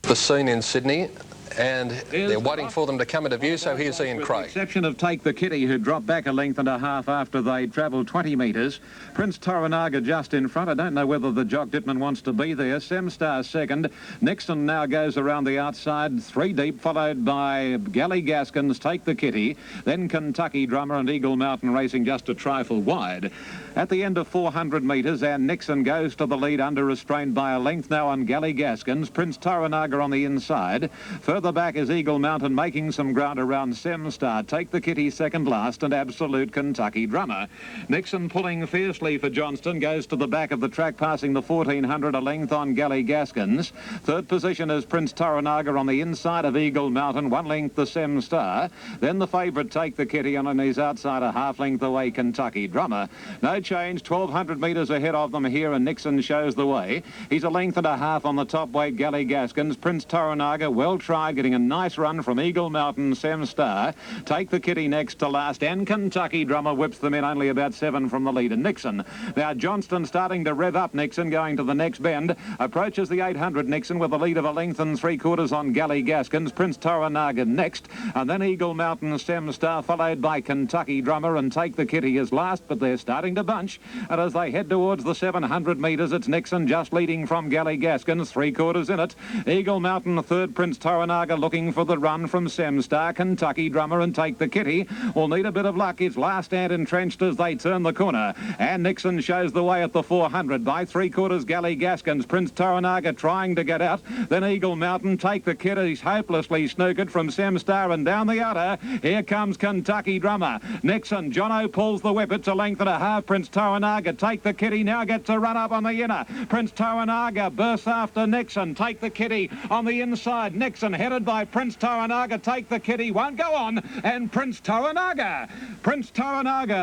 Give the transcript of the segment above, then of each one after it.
The scene in Sydney, and they're waiting for them to come into view, so here's Ian Craig. With the exception of Take the Kitty, who dropped back a length and a half after they travelled 20 metres. Prince Toranaga just in front. I don't know whether the Jock Dittman wants to be there. Semstar second. Nixon now goes around the outside, 3 deep, followed by Gally Gaskins, Take the Kitty. Then Kentucky Drummer and Eagle Mountain racing just a trifle wide. At the end of 400 metres, and Nixon goes to the lead under restraint by a length now on Gally Gaskins. Prince Toranaga on the inside. Further back is Eagle Mountain making some ground around Semstar. Take the Kitty second last, and Absolute Kentucky Drummer. Nixon pulling fiercely for Johnston, goes to the back of the track, passing the 1400 a length on Gally Gaskins. Third position is Prince Toranaga on the inside of Eagle Mountain, 1 length the Semstar. Then the favourite Take the Kitty on his outside, a half length away Kentucky Drummer. No change, 1200 metres ahead of them here, and Nixon shows the way. He's a length and a half on the top weight Gally Gaskins. Prince Toranaga, well tried, getting a nice run from Eagle Mountain, Semstar. Take the Kitty next to last, and Kentucky Drummer whips them in, only about 7 from the leader, Nixon. Now Johnston starting to rev up Nixon, going to the next bend. Approaches the 800 Nixon with a lead of a length and 3/4 on Gally Gaskins. Prince Toranaga next, and then Eagle Mountain, Semstar, followed by Kentucky Drummer, and Take the Kitty is last, but they're starting to bunch. And as they head towards the 700 metres, it's Nixon just leading from Gally Gaskins, 3/4 in it. Eagle Mountain third, Prince Toranaga looking for the run from Semstar. Kentucky Drummer and Take the Kitty will need a bit of luck. It's last stand entrenched as they turn the corner, and Nixon shows the way at the 400 by 3/4 Gally Gaskins. Prince Toranaga trying to get out, then Eagle Mountain. Take the Kitty's hopelessly snookered from Semstar, and down the outer here comes Kentucky Drummer. Nixon, Jono pulls the whip. It's a length and a half. Prince Toranaga, Take the Kitty now gets a run up on the inner. Prince Toranaga bursts after Nixon. Take the Kitty on the inside. Nixon headed by Prince Toranaga. Take the Kitty won't go on, and Prince Toranaga,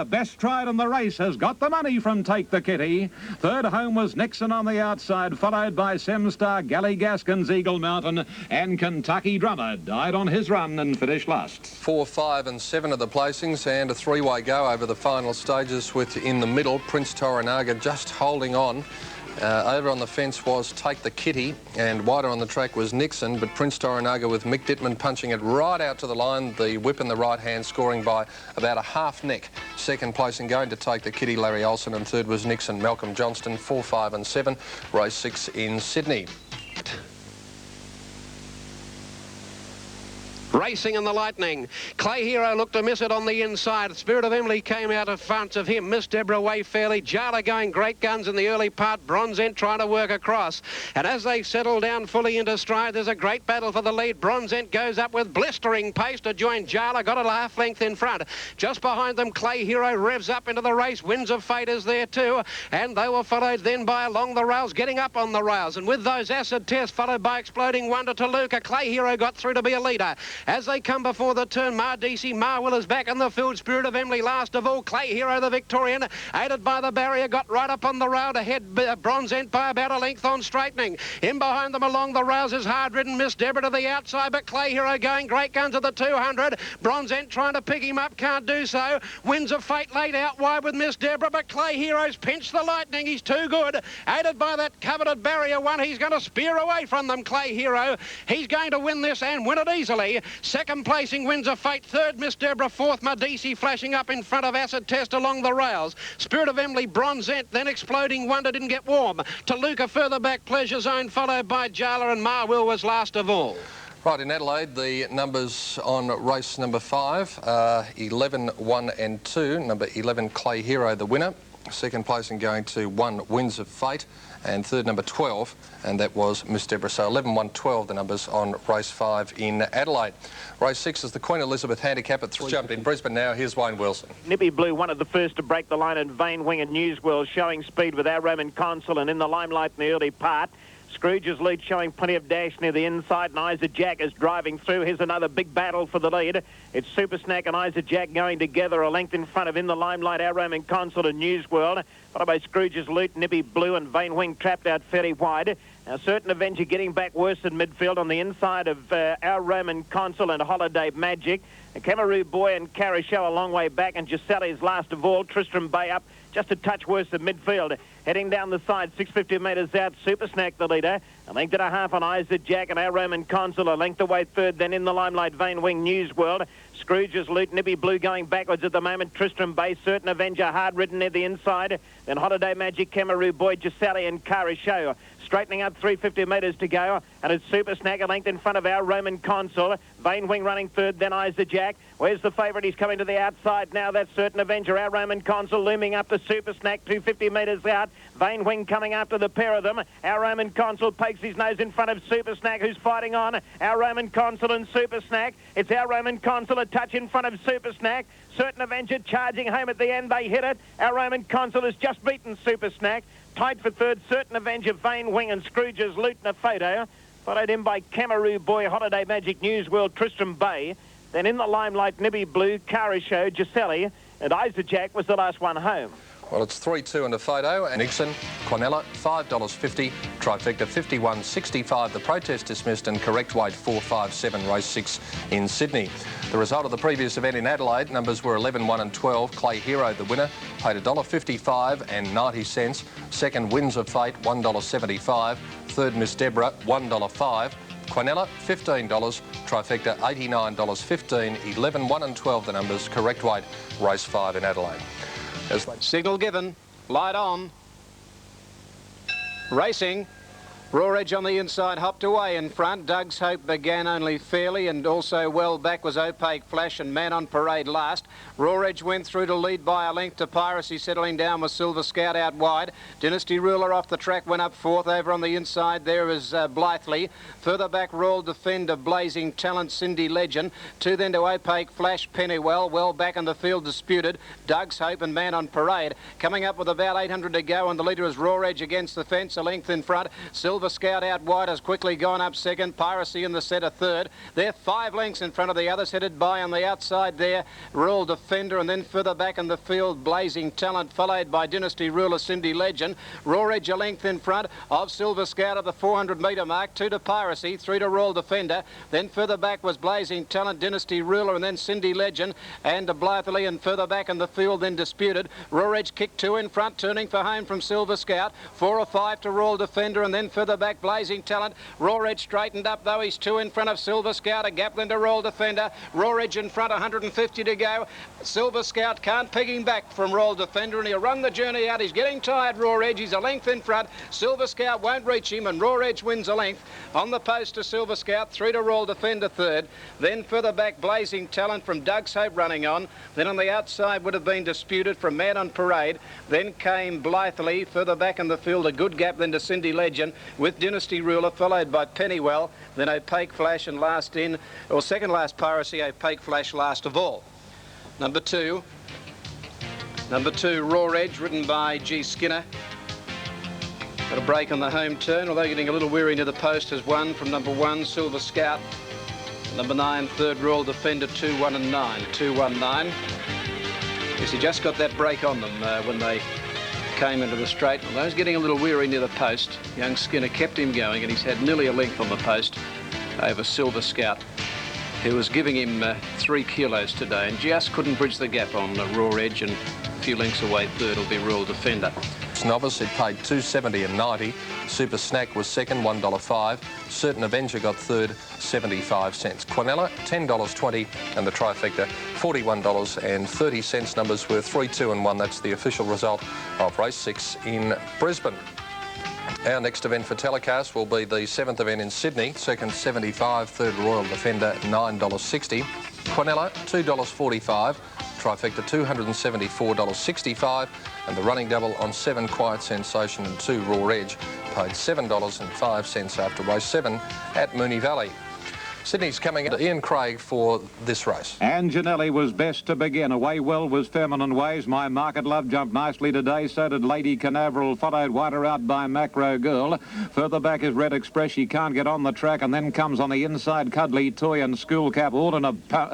best stride in the race, has got the money from Take the Kitty. Third home was Nixon on the outside, followed by Semstar, Gally Gaskins, Eagle Mountain, and Kentucky Drummer died on his run and finished last. 4, 5 and 7 of the placings, and a 3-way go over the final stages, with in the middle Prince Toranaga just holding on. Over on the fence was Take the Kitty, and wider on the track was Nixon, but Prince Toranaga with Mick Dittman punching it right out to the line, the whip in the right hand, scoring by about a half neck. Second placing going to Take the Kitty, Larry Olsen, and third was Nixon, Malcolm Johnston. 4, 5 and 7, race 6 in Sydney. Racing in the Lightning. Clay Hero looked to miss it on the inside. Spirit of Emily came out of front of him. Miss Deborah away fairly. Jala going great guns in the early part. Bronzent trying to work across. And as they settle down fully into stride, there's a great battle for the lead. Bronzent goes up with blistering pace to join Jala. Got a half length in front. Just behind them, Clay Hero revs up into the race. Winds of Fate is there too. And they were followed then by Along the Rails, getting up on the rails. And with those Acid Tests, followed by Exploding Wonder to Luca, Clay Hero got through to be a leader. As they come before the turn, Mardisi, Marwill is back in the field. Spirit of Emily last of all. Clay Hero, the Victorian, aided by the barrier, got right up on the rail to head Bronzent by about a length on straightening. In behind them along the rails is hard-ridden Miss Deborah to the outside, but Clay Hero going great guns at the 200. Bronzent trying to pick him up, can't do so. Winds of Fate laid out wide with Miss Deborah, but Clay Hero's pinched the Lightning. He's too good. Aided by that coveted barrier one, he's going to spear away from them, Clay Hero. He's going to win this and win it easily. Second placing Winds of Fate, third Miss Deborah, fourth Mardisi flashing up in front of Acid Test along the rails. Spirit of Emily, Bronzent, then Exploding Wonder didn't get warm. Toluca further back, Pleasure Zone followed by Jala, and Marwill was last of all. Right, in Adelaide, the numbers on race number 5 are 11, 1 and 2. Number 11, Clay Hero, the winner. Second placing going to 1, Winds of Fate, and third number 12, and that was Miss Deborah. So 11, 1, 12, the numbers on race 5 in Adelaide. Race 6 is the Queen Elizabeth handicap at 3. Jumped in Brisbane now. Here's Wayne Wilson. Nippy Blue, one of the first to break the line, and Vain Wing and Newsworld showing speed with our Roman Consul, and in the limelight in the early part. Scrooge's lead showing plenty of dash near the inside, and Isaac Jack is driving through. Here's another big battle for the lead. It's Super Snack and Isaac Jack going together, a length in front of In the Limelight, Our Roman Consul and Newsworld. Followed by Scrooge's Loot, Nippy Blue and Vain Wing trapped out fairly wide. Now, Certain Avenger getting back worse in midfield on the inside of Our Roman Consul and Holiday Magic. Camaroo Boy and Carousel a long way back, and Giuseppe's last of all. Tristram Bay up just a touch worse than midfield. Heading down the side, 650 metres out, Super Snack the leader. A length and a half on Eyes the Jack and our Roman Consul. A length away third, then in the limelight, Vain Wing News World. Scrooge's Loot, Nippy Blue going backwards at the moment. Tristram Bay, Certain Avenger, hard ridden near the inside. Then Holiday Magic, Camaroo Boy, Giselle and Cara Show. Straightening up 350 metres to go, and it's Super Snack a length in front of our Roman Consul. Vain Wing running third, then Eyes the Jack. Where's the favourite? He's coming to the outside now. That's Certain Avenger, our Roman Consul, looming up to Super Snack, 250 metres out. Vain Wing coming after the pair of them. Our Roman Consul pokes his nose in front of Super Snack, who's fighting on. Our Roman Consul and Super Snack. It's our Roman Consul, a touch in front of Super Snack. Certain Avenger charging home at the end. They hit it. Our Roman Consul has just beaten Super Snack. Tied for third, Certain Avenger, Vain Wing and Scrooge's Loot in a photo. Followed in by Camaroo Boy, Holiday Magic News World, Tristram Bay. Then in the limelight, Nibby Blue, Cara Show, Giselle, and Isaac Jack was the last one home. Well, it's 3-2 in a photo. And Nixon, Quinella, $5.50. Trifecta, $51.65. The protest dismissed and correct weight 457, race 6 in Sydney. The result of the previous event in Adelaide, numbers were 11, 1 and 12. Clay Hero, the winner, paid $1.55 and 90 cents. Second, Winds of Fate, $1.75. Third, Miss Deborah, $1.05. Quinella, $15. Trifecta, $89.15. 11, 1 and 12 the numbers. Correct weight, race 5 in Adelaide. Signal given. Light on. Racing. Raw Edge on the inside hopped away in front. Doug's Hope began only fairly, and also well back was Opaque Flash and Man on Parade last. Raw Edge went through to lead by a length to Piracy, settling down with Silver Scout out wide. Dynasty Ruler off the track went up fourth. Over on the inside there is Blythley. Further back, Royal Defender, Blazing Talent, Cindy Legend. Two then to Opaque Flash, Pennywell. Well back in the field, Disputed. Doug's Hope and Man on Parade. Coming up with about 800 to go, and the leader is Raw Edge against the fence, a length in front. Silver Scout out wide has quickly gone up second. Piracy in the centre third. They're 5 lengths in front of the others, headed by on the outside there, Royal Defender, and then further back in the field, Blazing Talent, followed by Dynasty Ruler, Cindy Legend. Raw Edge a length in front of Silver Scout at the 400 metre mark. 2 to Piracy, 3 to Royal Defender. Then further back was Blazing Talent, Dynasty Ruler, and then Cindy Legend, and Blythley, and further back in the field, then Disputed. Raw Edge kicked 2 in front, turning for home from Silver Scout. 4 or 5 to Royal Defender, and then further back, Blazing Talent. Raw Edge straightened up though. He's 2 in front of Silver Scout. A gap then to Royal Defender. Raw Edge in front, 150 to go. Silver Scout can't peg him back from Royal Defender, and he'll run the journey out. He's getting tired, Raw Edge. He's a length in front. Silver Scout won't reach him, and Raw Edge wins a length. On the post to Silver Scout, 3 to Royal Defender third. Then further back, Blazing Talent from Doug's Hope running on. Then on the outside would have been Disputed from Man on Parade. Then came Blythley. Further back in the field, a good gap then to Cindy Legend with Dynasty Ruler, followed by Pennywell, then Opaque Flash, and last in, or second last Piracy, Opaque Flash last of all. Number two, Raw Edge, ridden by G. Skinner. Got a break on the home turn, although getting a little weary near the post, has won from number 1, Silver Scout. Number 9, third Royal Defender, 2, 1 and 9, 2, 1, 9. Yes, he just got that break on them when they came into the straight. Although he's getting a little weary near the post, young Skinner kept him going, and he's had nearly a length on the post over Silver Scout, who was giving him 3 kilos today, and just couldn't bridge the gap on Raw Edge, and a few lengths away third will be Royal Defender. Novice, it paid $2.70 and 90. Super Snack was second, $1.05. Certain Avenger got third, 75 cents. Quinella, $10.20, and the Trifecta, $41.30. Numbers were 3, 2 and 1. That's the official result of race 6 in Brisbane. Our next event for telecast will be the 7th event in Sydney. Second, 75. Third, Royal Defender, $9.60. Quinella, $2.45. Trifecta, $274.65, and the running double on 7, Quiet Sensation, and 2, Raw Edge, paid $7.05 after race 7 at Moonee Valley. Sydney's coming to Ian Craig for this race. And Janelli was best to begin. Away well was Feminine Ways. My Market Love jumped nicely today. So did Lady Canaveral, followed wider out by Macro Girl. Further back is Red Express. She can't get on the track, and then comes on the inside Cuddly Toy and School Cap, all in a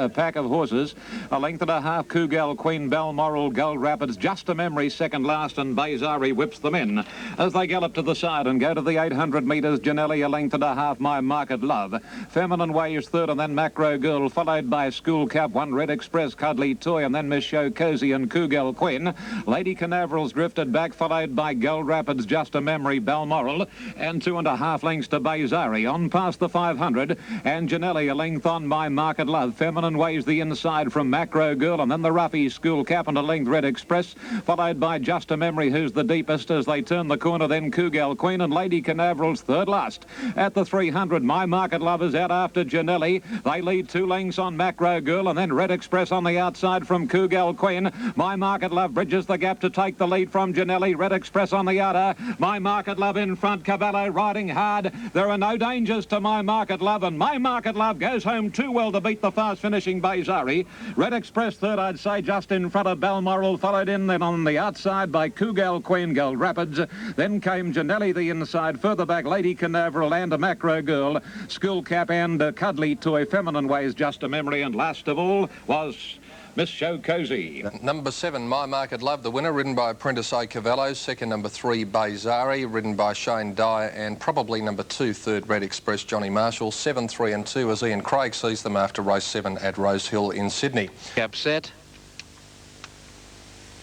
pack of horses. A length and a half, Cougal, Queen Balmoral, Gold Rapids, Just a Memory second last, and Bayzari whips them in. As they gallop to the side and go to the 800 metres, Janelli a length and a half, My Market Love. Feminine Ways Away is third, and then Macro Girl, followed by School Cup, One Red Express, Cuddly Toy, and then Miss Show Cozy and Cougal Quinn. Lady Canaveral's drifted back, followed by Gold Rapids, Just a Memory, Balmoral, and 2.5 lengths to Bayzari. On past the 500, and Janelli a length on by Market Love. Feminine Ways the inside from Macro Girl, and then the Roughy School Cap and a length Red Express, followed by Just a Memory, who's the deepest as they turn the corner, then Cougal Queen, and Lady Canaveral's third last. At the 300, My Market Love is out after Janelli. They lead 2 lengths on Macro Girl, and then Red Express on the outside from Cougal Queen. My Market Love bridges the gap to take the lead from Janelli. Red Express on the outer. My Market Love in front. Cavallo riding hard. There are no dangers to My Market Love, and My Market Love goes home too well to beat the fast finishing Bayzari. Red Express third, I'd say, just in front of Balmoral, followed in then on the outside by Cougal Queen, Gold Rapids. Then came Janelli the inside. Further back, Lady Canaveral and a Macro Girl, School Cap and Cuddly Toy, Feminine Ways, Just a Memory, and last of all was Miss Show Cozy. Number 7, My Market Love, the winner, ridden by Apprentice A. Cavallo. Second, number 3, Bayzari, ridden by Shane Dyer, and probably number 2, third, Red Express, Johnny Marshall. 7, 3 and 2 as Ian Craig sees them after race 7 at Rosehill in Sydney. Upset.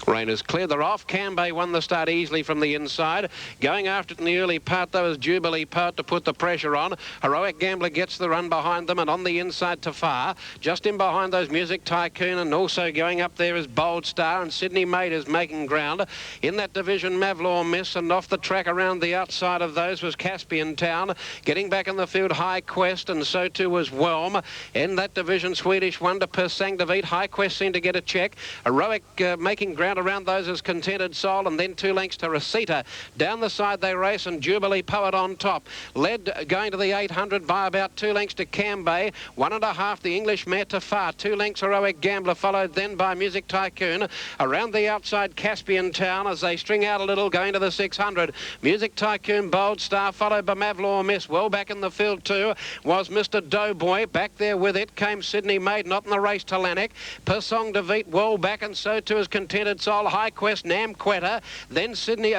Rain is clear. They're off. Cambay won the start easily from the inside. Going after it in the early part, though, is Jubilee Poet to put the pressure on. Heroic Gambler gets the run behind them, and on the inside Tafar. Just in behind those, Music Tycoon, and also going up there is Bold Star, and Sydney Maid is making ground. In that division, Mavlaw Miss, and off the track around the outside of those was Caspian Town. Getting back in the field, High Quest, and so too was Whelm. In that division, Swedish Wonder, Persang David. High Quest seemed to get a check. Heroic making ground around those as Contented Soul, and then 2 lengths to Recita. Down the side they race, and Jubilee Poet on top. Led going to the 800 by about 2 lengths to Cambay. 1.5 the English mare Tafar. 2 lengths Heroic Gambler, followed then by Music Tycoon. Around the outside Caspian Town as they string out a little going to the 600. Music Tycoon, Bold Star, followed by Mavlaw Miss. Well back in the field too was Mr. Doughboy. Back there with it came Sydney Maid, not in the race to Lannick. Persong Devite well back, and so too is Contented Soul, High Quest, Nam Quetta. Then Sydney,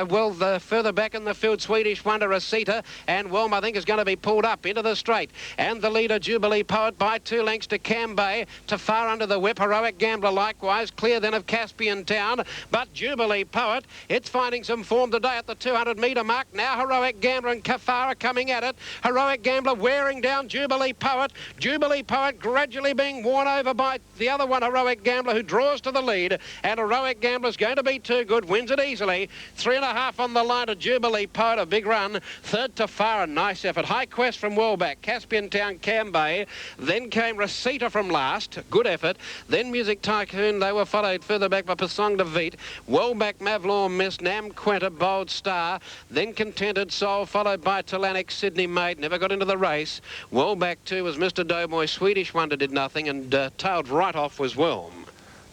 further back in the field, Swedish Wonder, Recita, and Whelm, I think, is going to be pulled up into the straight. And the leader, Jubilee Poet, by 2 lengths to Cambay. To far under the whip, Heroic Gambler likewise. Clear then of Caspian Town. But Jubilee Poet, it's finding some form today at the 200-metre mark. Now Heroic Gambler and Kafara coming at it. Heroic Gambler wearing down Jubilee Poet. Jubilee Poet gradually being worn over by the other one, Heroic Gambler, who draws to the lead. And Heroic Gambler's going to be too good, wins it easily. 3.5 on the line to Jubilee Poet, a big run. Third to Farah, nice effort. High Quest from Wellback, Caspian Town, Cambay. Then came Recita from last, good effort. Then Music Tycoon, they were followed further back by Persong Devite. Wellback, Mavlaw Miss, Nam Quetta, Bold Star. Then Contented Soul, followed by Talanic, Sydney Maid, never got into the race. Wellback too was Mr. Doughboy, Swedish Wonder did nothing, and tailed right off was Whelm.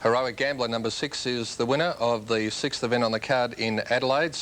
Heroic Gambler, number 6, is the winner of the 6th event on the card in Adelaide.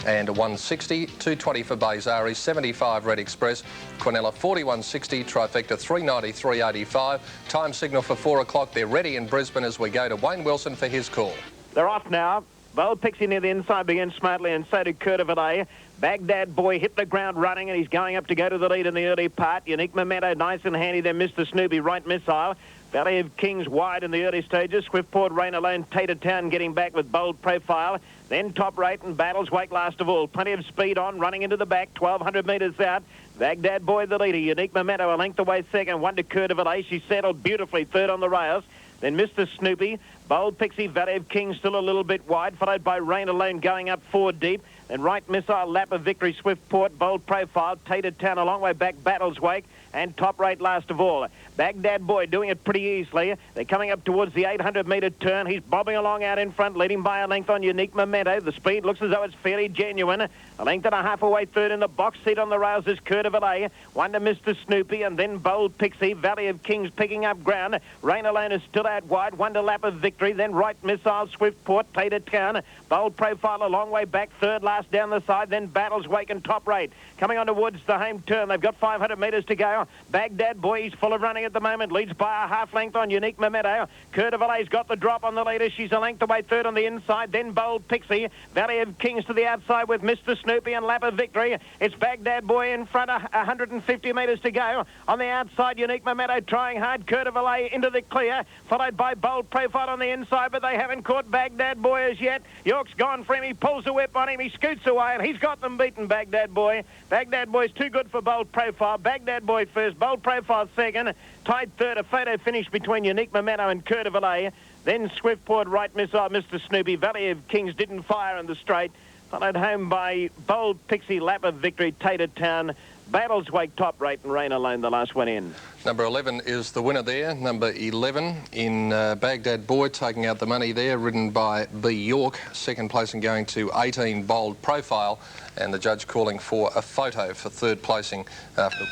And 160, 220 for Bayzari, 75 Red Express, Quinella 41.60, Trifecta 393.85. Time signal for 4 o'clock. They're ready in Brisbane as we go to Wayne Wilson for his call. They're off now. Bold Pixie near the inside begins smartly, and so did Kurt of A. Baghdad Boy hit the ground running, and he's going up to go to the lead in the early part. Unique Memento, nice and handy. Then Mr. Snoopy, right missile. Valley of Kings wide in the early stages. Swiftport, Rain Alone, Tater Town getting back with Bold Profile. Then Top Rate and Battles Wake last of all. Plenty of speed on, running into the back, 1,200 metres out. Baghdad Boy the leader. Unique Memento a length away second. Wonder Kurt of A. She settled beautifully third on the rails. Then Mr. Snoopy, Bold Pixie, Valley of Kings still a little bit wide, followed by Rain Alone going up 4 deep. Then Right Missile, Lap of Victory, Swiftport, Bold Profile, Tater Town a long way back, Battles Wake, and Top Rate last of all. Baghdad Boy doing it pretty easily. They're coming up towards the 800-metre turn. He's bobbing along out in front, leading by a length on Unique Memento. The speed looks as though it's fairly genuine. A length and a half away third in the box seat on the rails is Kurt of A. Wonder Mr. Snoopy, and then Bold Pixie. Valley of Kings picking up ground. Rain Alone is still out wide. Wonder Lap of Victory. Victory. Then Right Missile, Swiftport, Tater Town. Bold Profile a long way back. Third last down the side. Then Battles Wake and Top Rate. Coming on towards the home turn. They've got 500 metres to go. Baghdad Boy, he's full of running at the moment. Leads by a half length on Unique Memento. Coeur de Valais got the drop on the leader. She's a length away third on the inside. Then Bold Pixie. Valley of Kings to the outside with Mr. Snoopy and Lap of Victory. It's Baghdad Boy in front, 150 metres to go. On the outside, Unique Memento trying hard. Coeur de Valais into the clear, followed by Bold Profile on the inside, but they haven't caught Baghdad Boy as yet. York's gone for him. He pulls the whip on him. He scoots away, and he's got them beaten, Baghdad Boy. Baghdad Boy's too good for Bold Profile. Baghdad Boy first, Bold Profile second. Tied third, a photo finish between Unique Memento and Coeur de Valais. Then Swiftport, Right Missile, Mr. Snoopy. Valley of Kings didn't fire in the straight. Followed home by Bold Pixie, Lap of Victory, Tater Town, Battles Wake, Top Rate, and Rain Alone, the last one in. Number 11 is the winner there. Number 11 in Baghdad Boy, taking out the money there, ridden by B. York. Second placing going to 18, Bold Profile, and the judge calling for a photo for third placing after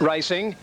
Racing.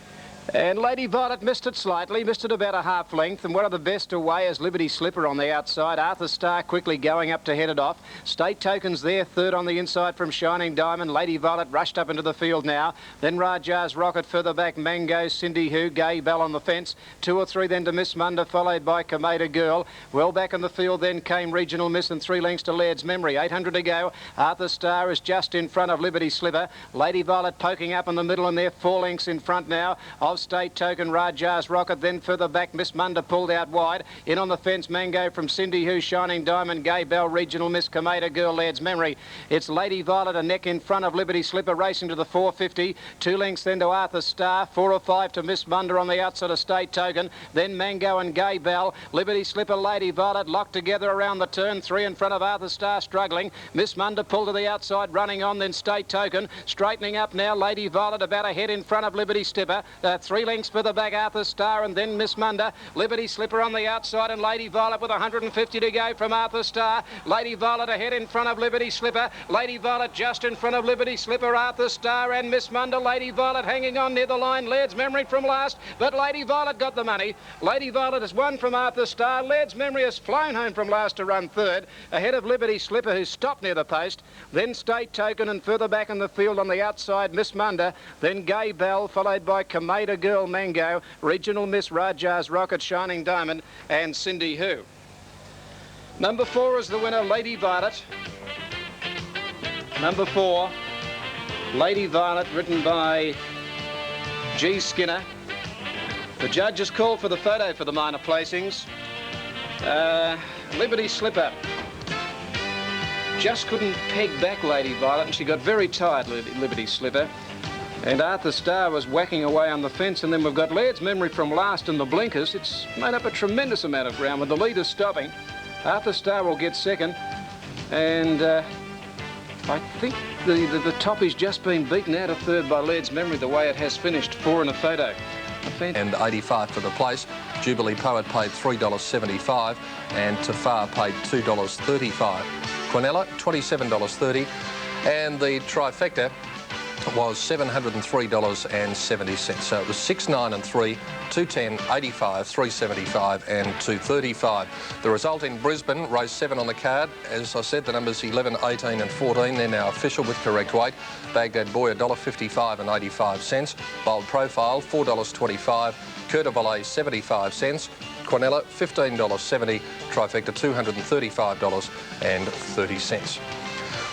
And Lady Violet missed it slightly, missed it about a half length, and one of the best away is Liberty Slipper on the outside. Arthur Star quickly going up to head it off. State Tokens there, third on the inside from Shining Diamond. Lady Violet rushed up into the field now. Then Rajar's Rocket further back, Mango, Cindy Who, Gay Bell on the fence. 2 or 3 then to Miss Munda, followed by Kameda Girl. Well back in the field then came Regional Miss and 3 lengths to Laird's Memory. 800 to go. Arthur Star is just in front of Liberty Slipper. Lady Violet poking up in the middle and they're 4 lengths in front now of State Token, Rajar's Rocket. Then further back, Miss Munda pulled out wide. In on the fence, Mango from Cindy Who, Shining Diamond, Gay Bell, Regional Miss, Kameda Girl, Laird's Memory. It's Lady Violet, a neck in front of Liberty Slipper, racing to the 450. 2 lengths then to Arthur Star. 4 or 5 to Miss Munda on the outside of State Token. Then Mango and Gay Bell. Liberty Slipper, Lady Violet locked together around the turn. 3 in front of Arthur Star, struggling. Miss Munda pulled to the outside, running on. Then State Token straightening up now. Lady Violet about a head in front of Liberty Slipper. 3 lengths further back, Arthur Star, and then Miss Munda. Liberty Slipper on the outside, and Lady Violet with 150 to go from Arthur Star. Lady Violet ahead in front of Liberty Slipper. Lady Violet just in front of Liberty Slipper, Arthur Star and Miss Munda. Lady Violet hanging on near the line. Laird's Memory from last, but Lady Violet got the money. Lady Violet has won from Arthur Star. Laird's Memory has flown home from last to run third, ahead of Liberty Slipper, who stopped near the post. Then State Token, and further back in the field on the outside, Miss Munda. Then Gay Bell, followed by Kameda Girl, Mango, Regional Miss, Rajar's Rocket, Shining Diamond, and Cindy Who. Number 4 is the winner, Lady Violet. Number 4, Lady Violet, written by G. Skinner. The judge has called for the photo for the minor placings. Liberty Slipper just couldn't peg back Lady Violet, and she got very tired, Liberty Slipper. And Arthur Star was whacking away on the fence, and then we've got Laird's Memory from last in the blinkers. It's made up a tremendous amount of ground with the leaders stopping. Arthur Star will get second, and I think the top is just been beaten out of third by Laird's Memory the way it has finished. 4 in a photo. and 85 for the place. Jubilee Poet paid $3.75 and Tafar paid $2.35. Quinella, $27.30, and the trifecta was $703.70. So it was 6, 9 and 3, 210, 85, 375 and 235. The result in Brisbane, race 7 on the card. As I said, the numbers 11, 18 and 14. They're now official with correct weight. Baghdad Boy, $1.55 and 85 cents. Bold Profile, $4.25. Coeur de Valais, 75 cents. Quinella, $15.70. Trifecta, $235.30.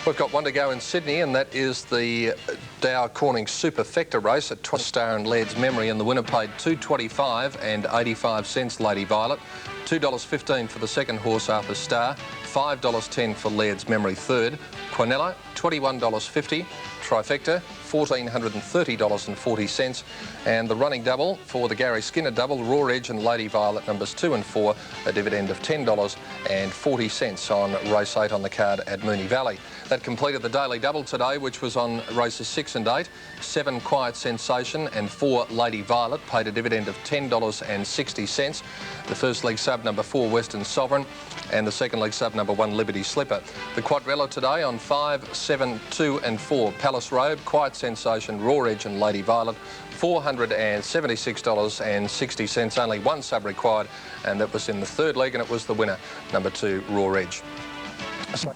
We've got one to go in Sydney, and that is the Dow Corning Superfecta race at Star and Laird's Memory, and the winner paid $2.25 and 85 cents, Lady Violet. $2.15 for the second horse, Arthur Star. $5.10 for Laird's Memory third. Quinella, $21.50. Trifecta, $1,430.40. And the running double for the Gary Skinner double, Raw Edge and Lady Violet, numbers 2 and 4, a dividend of $10.40 on race 8 on the card at Moonee Valley. That completed the daily double today, which was on races 6 and 8. 7 Quiet Sensation and 4 Lady Violet paid a dividend of $10.60. The first leg sub number 4 Western Sovereign and the second leg sub number 1 Liberty Slipper. The quadrella today on 5, 7, 2 and 4 Palace Road, Quiet Sensation, Raw Edge and Lady Violet. $476.60, only 1 sub required, and that was in the third leg, and it was the winner, number 2 Raw Edge.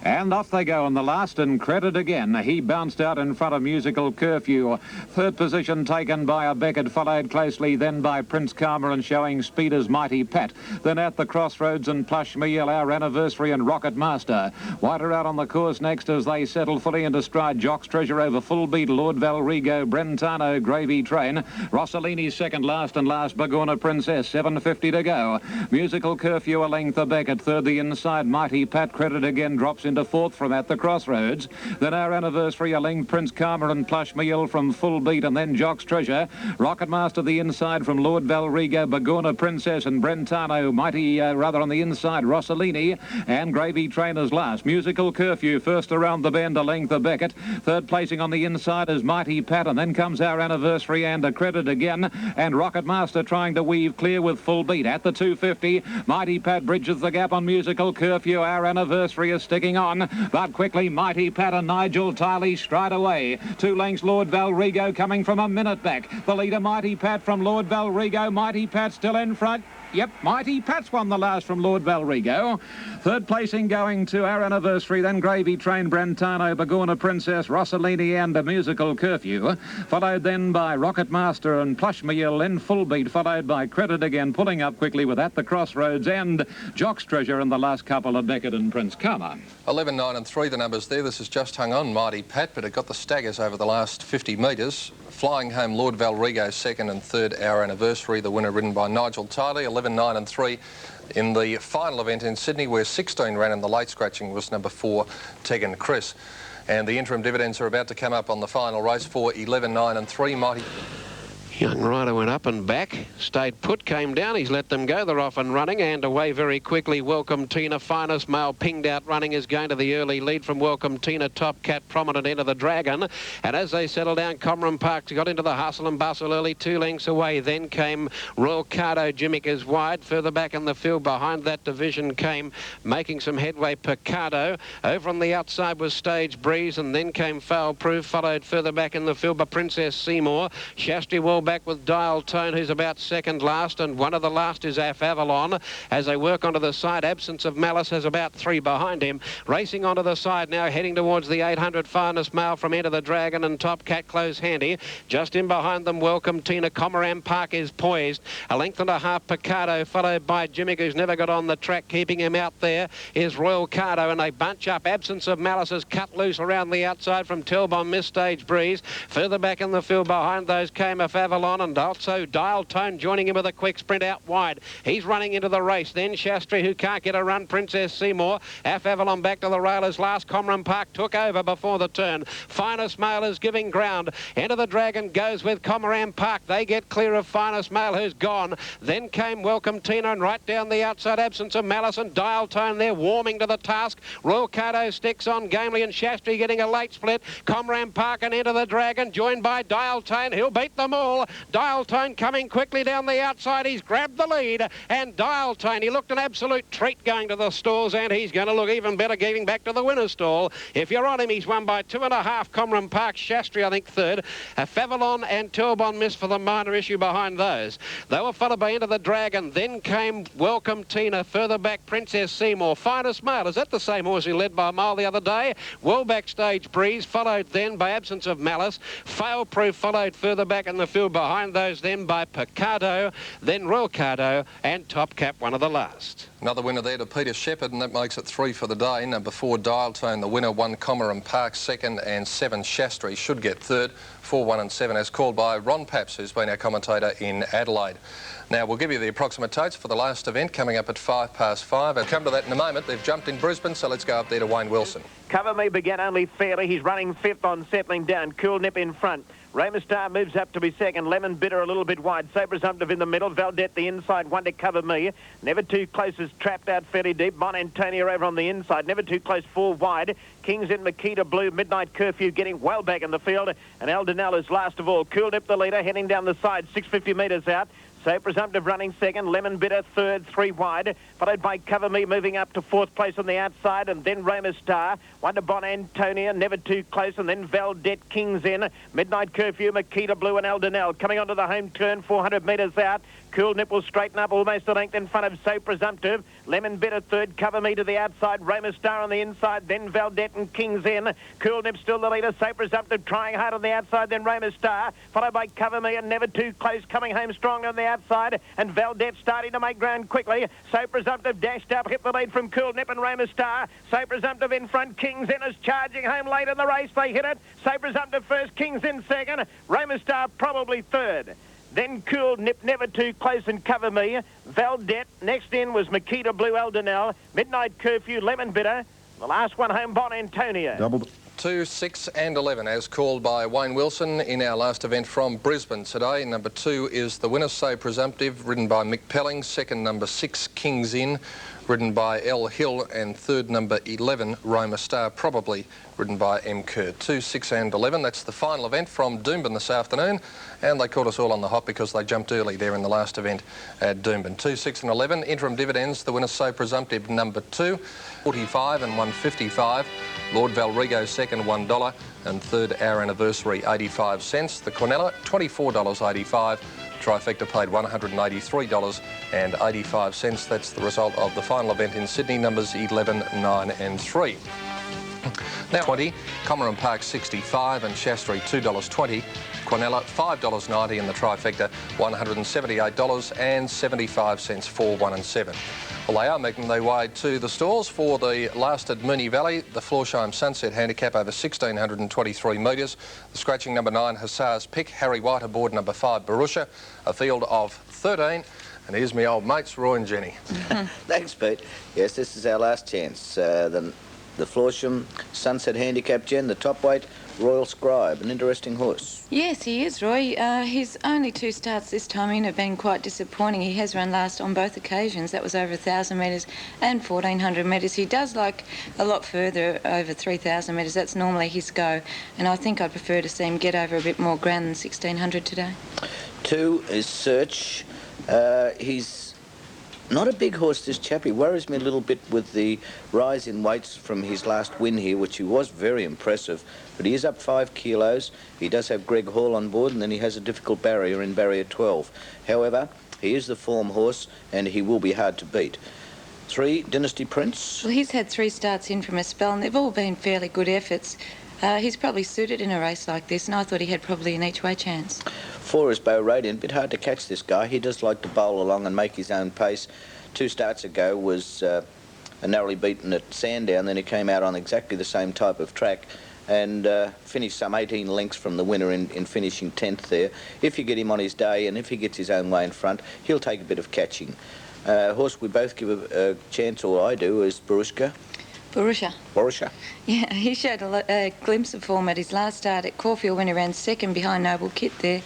And off they go on the last, and credit again. He bounced out in front of Musical Curfew. Third position taken by a Beckett, followed closely then by Prince Karma, and showing speed as Mighty Pat. Then at the Crossroads and Plush Meal, Our Anniversary and Rocket Master. Wider out on the course next as they settle fully into stride. Jock's Treasure over Full Beat, Lord Valrigo, Brentano, Gravy Train. Rossellini's second last, and last Bagorna Princess, 7.50 to go. Musical Curfew a length of Beckett. Third the inside, Mighty Pat. Credit again drops into fourth from at the Crossroads. Then Our Anniversary a length, Prince Karma and Plush Meal from Full Beat, and then Jock's Treasure. Rocket Master the inside from Lord Valrigo, Bagorna Princess and Brentano. Mighty rather on the inside, Rossellini, and Gravy Trainers last. Musical Curfew first around the bend, a length of Beckett. Third placing on the inside is Mighty Pat, and then comes Our Anniversary and a credit again, and Rocket Master trying to weave clear with Full Beat at the 250. Mighty Pat bridges the gap on Musical Curfew. Our Anniversary is sticking on, but quickly Mighty Pat and Nigel Tiley stride away. 2 lengths Lord Valrigo coming from a minute back. The leader Mighty Pat from Lord Valrigo. Mighty Pat still in front. Yep, Mighty Pat's won the last from Lord Valrigo. Third placing going to Our Anniversary, then Gravy Train, Brentano, Bagorna Princess, Rossellini and a Musical Curfew. Followed then by Rocket Master and Plush Meal in Full Beat, followed by Credit again, pulling up quickly with At the Crossroads and Jock's Treasure in the last couple of Beckett and Prince Karma. 11, 9 and 3 the numbers there. This has just hung on Mighty Pat, but it got the staggers over the last 50 metres. Flying home Lord Valrigo second, and third Our Anniversary, the winner ridden by Nigel Tiley. 11, 9 and 3 in the final event in Sydney, where 16 ran, and the late scratching was number 4 Tegan Chris. And the interim dividends are about to come up on the final race for 11, 9 and 3. Mighty Young Rider went up and back, stayed put, came down, he's let them go, they're off and running, and away very quickly. Welcome Tina, Finest Male, pinged out running, is going to the early lead from Welcome Tina. Top Cat, Prominent, Enter the Dragon, and as they settle down, Comran Park got into the hustle and bustle early, 2 lengths away. Then came Royal Cardo, Jimmick is wide, further back in the field behind that division came, making some headway, Picardo. Over on the outside was Stage Breeze, and then came Foul Proof, followed further back in the field by Princess Seymour. Shastri well back with Dial Tone, who's about second last, and one of the last is Af Avalon. As they work onto the side, Absence of Malice has about 3 behind him. Racing onto the side now, heading towards the 800, Finest Male from Enter the Dragon and Top Cat close handy. Just in behind them, Welcome Tina. Comoran Park is poised. A length and a half, Picardo, followed by Jimmy, who's never got on the track. Keeping him out there is Royal Cardo, and they bunch up. Absence of Malice is cut loose around the outside from Telbon, Miss Stage Breeze. Further back in the field behind those came Af Avalon, and also Dial Tone joining him with a quick sprint out wide. He's running into the race. Then Shastri, who can't get a run, Princess Seymour. Af Avalon back to the railers last. Comran Park took over before the turn. Finest Male is giving ground. Enter the Dragon goes with Comoran Park. They get clear of Finest Male, who's gone. Then came Welcome Tina, and right down the outside, Absence of Malice and Dial Tone there warming to the task. Royal Cardo sticks on gamely, and Shastri getting a late split. Comoran Park and Enter the Dragon joined by Dial Tone. He'll beat them all. Dial Tone coming quickly down the outside. He's grabbed the lead, and Dial Tone, he looked an absolute treat going to the stalls, and he's going to look even better getting back to the winner's stall. If you're on him, he's won by 2.5. Comran Park, Shastri, I think, third. Favalon and Telbon missed for the minor issue behind those. They were followed by Enter the Dragon. Then came Welcome Tina. Further back, Princess Seymour. Finest Male, is that the same horse he led by a mile the other day? Well back, Stage Breeze, followed then by Absence of Malice. Fail Proof followed further back in the field behind those then by Picardo, then Royal Cardo, and Top Cap, one of the last. Another winner there to Peter Shepherd, and that makes it 3 for the day. Number 4 Dial Tone, the winner. 1 Comoran Park second, and 7 Shastri should get third. 4, 1 and 7 as called by Ron Paps, who's been our commentator in Adelaide. Now we'll give you the approximate totes for the last event coming up at 5:05. I'll come to that in a moment. They've jumped in Brisbane, so let's go up there to Wayne Wilson. Cover Me began only fairly. He's running 5th on settling down. Cool Nip in front. Raymond Star moves up to be second. Lemon Bitter a little bit wide. So Presumptive in the middle. Valdette the inside. 1 to Cover Me. Never too close as is trapped out fairly deep. Bon Antonio over on the inside, never too close, 4 wide. Kings in Makita Blue, Midnight Curfew getting well back in the field. And Eldenell is last of all. Cool Nip the leader, heading down the side, 650 metres out. So Presumptive running second, Lemon Bitter third, 3 wide, followed by Cover Me moving up to 4th place on the outside, and then Roma Star, one to Bon Antonia, never too close, and then Valdette, Kings in, Midnight Curfew, Makita Blue and Eldenell coming onto the home turn, 400 metres out. Cool Nip will straighten up almost a length in front of So Presumptive. Lemon Bitter third, Cover Me to the outside, Roma Star on the inside, then Valdette and Kings in. Cool Nip still the leader, So Presumptive trying hard on the outside, then Roma Star, followed by Cover Me and never too close, coming home strong on the outside, and Valdette starting to make ground quickly. So Presumptive dashed up, hit the lead from Cool Nip and Roma Star. So Presumptive in front, Kings in is charging home late in the race. They hit it. So Presumptive first, Kings in second, Roma Star probably third. Then Cool Nip, never too close, and Cover Me. Valdette, next in was Makita Blue, Eldenell, Midnight Curfew, Lemon Bitter. The last one home, Bon Antonio. Doubled. 2, 6 and 11 as called by Wayne Wilson in our last event from Brisbane today. Number 2 is the winner, So Presumptive, ridden by Mick Pelling. Second, number 6, Kings In, ridden by L Hill. And third, number 11, Roma Star, probably ridden by M Kerr. 2, 6 and 11. That's the final event from Doomben this afternoon. And they caught us all on the hop because they jumped early there in the last event at Doomben. 2, 6 and 11. Interim dividends, the winner, So Presumptive, number 2, 45 and 155. Lord Valrigo second, $1, and third, Our Anniversary, 85 cents. The Quinella, $24.85. Trifecta paid $183.85. That's the result of the final event in Sydney, numbers 11, 9 and 3. Now 20, Comerham Park 65 and Shaftesbury $2.20. Quinella $5.90 and the Trifecta $178.75 for 1 and 7. Well, they are making their way to the stalls for the last at Moonee Valley, the Florsheim Sunset Handicap over 1,623 metres. The scratching number 9, Hussar's Pick, Harry White aboard number 5, Borussia, a field of 13. And here's my old mates, Roy and Jenny. Thanks, Pete. Yes, this is our last chance. The Florsheim Sunset Handicap, Jen, the top weight, Royal Scribe, an interesting horse. Yes, he is, Roy. His only 2 starts this time in have been quite disappointing. He has run last on both occasions. That was over 1,000 metres and 1,400 metres. He does like a lot further, over 3,000 metres. That's normally his go. And I think I'd prefer to see him get over a bit more ground than 1,600 today. 2 is Search. He's not a big horse, this chap. He worries me a little bit with the rise in weights from his last win here, which he was very impressive. But he is up 5 kilos. He does have Greg Hall on board, and then he has a difficult barrier in barrier 12. However, he is the form horse, and he will be hard to beat. 3, Dynasty Prince. Well, he's had 3 starts in from a spell, and they've all been fairly good efforts. He's probably suited in a race like this, and I thought he had probably an each-way chance. 4 is Bo Radiant. Bit hard to catch this guy. He does like to bowl along and make his own pace. 2 starts ago was narrowly beaten at Sandown. Then he came out on exactly the same type of track and finished some 18 lengths from the winner in finishing 10th there. If you get him on his day and if he gets his own way in front, he'll take a bit of catching. Horse we both give a chance, or I do, is Borussia. Borussia. Yeah, he showed a glimpse of form at his last start at Caulfield when he ran second behind Noble Kit there.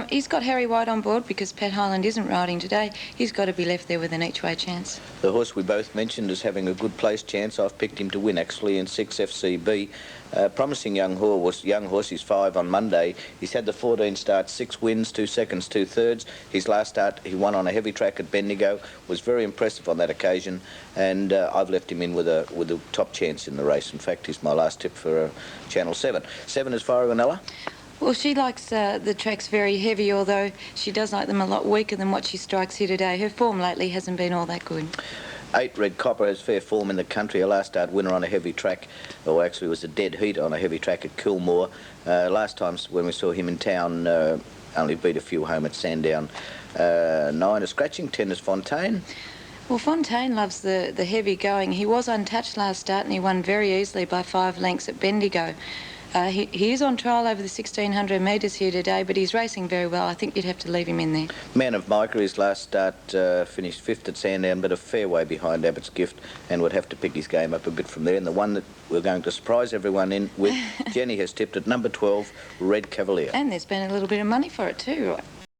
He's got Harry White on board because Pat Hyland isn't riding today. He's got to be left there with an each-way chance. The horse we both mentioned is having a good place chance. I've picked him to win, actually, in 6 FCB. Promising young horse. He's 5 on Monday. He's had the 14 starts, 6 wins, 2 seconds, 2 thirds. His last start, he won on a heavy track at Bendigo. Was very impressive on that occasion, and I've left him in with a top chance in the race. In fact, he's my last tip for Channel 7. 7 is Fioranella. Well, she likes the tracks very heavy, although she does like them a lot weaker than what she strikes here today. Her form lately hasn't been all that good. 8, Red Copper, has fair form in the country. A last start winner on a heavy track, or actually was a dead heat on a heavy track at Kilmore. Last time when we saw him in town, only beat a few home at Sandown. 9 is Scratching, 10 is Fontaine. Well, Fontaine loves the heavy going. He was untouched last start and he won very easily by 5 lengths at Bendigo. He is on trial over the 1,600 metres here today, but he's racing very well. I think you'd have to leave him in there. Man of Micah, his last start finished 5th at Sandown, but a fair way behind Abbott's Gift, and would have to pick his game up a bit from there. And the one that we're going to surprise everyone in with, Jenny has tipped at number 12, Red Cavalier. And there's been a little bit of money for it too, right?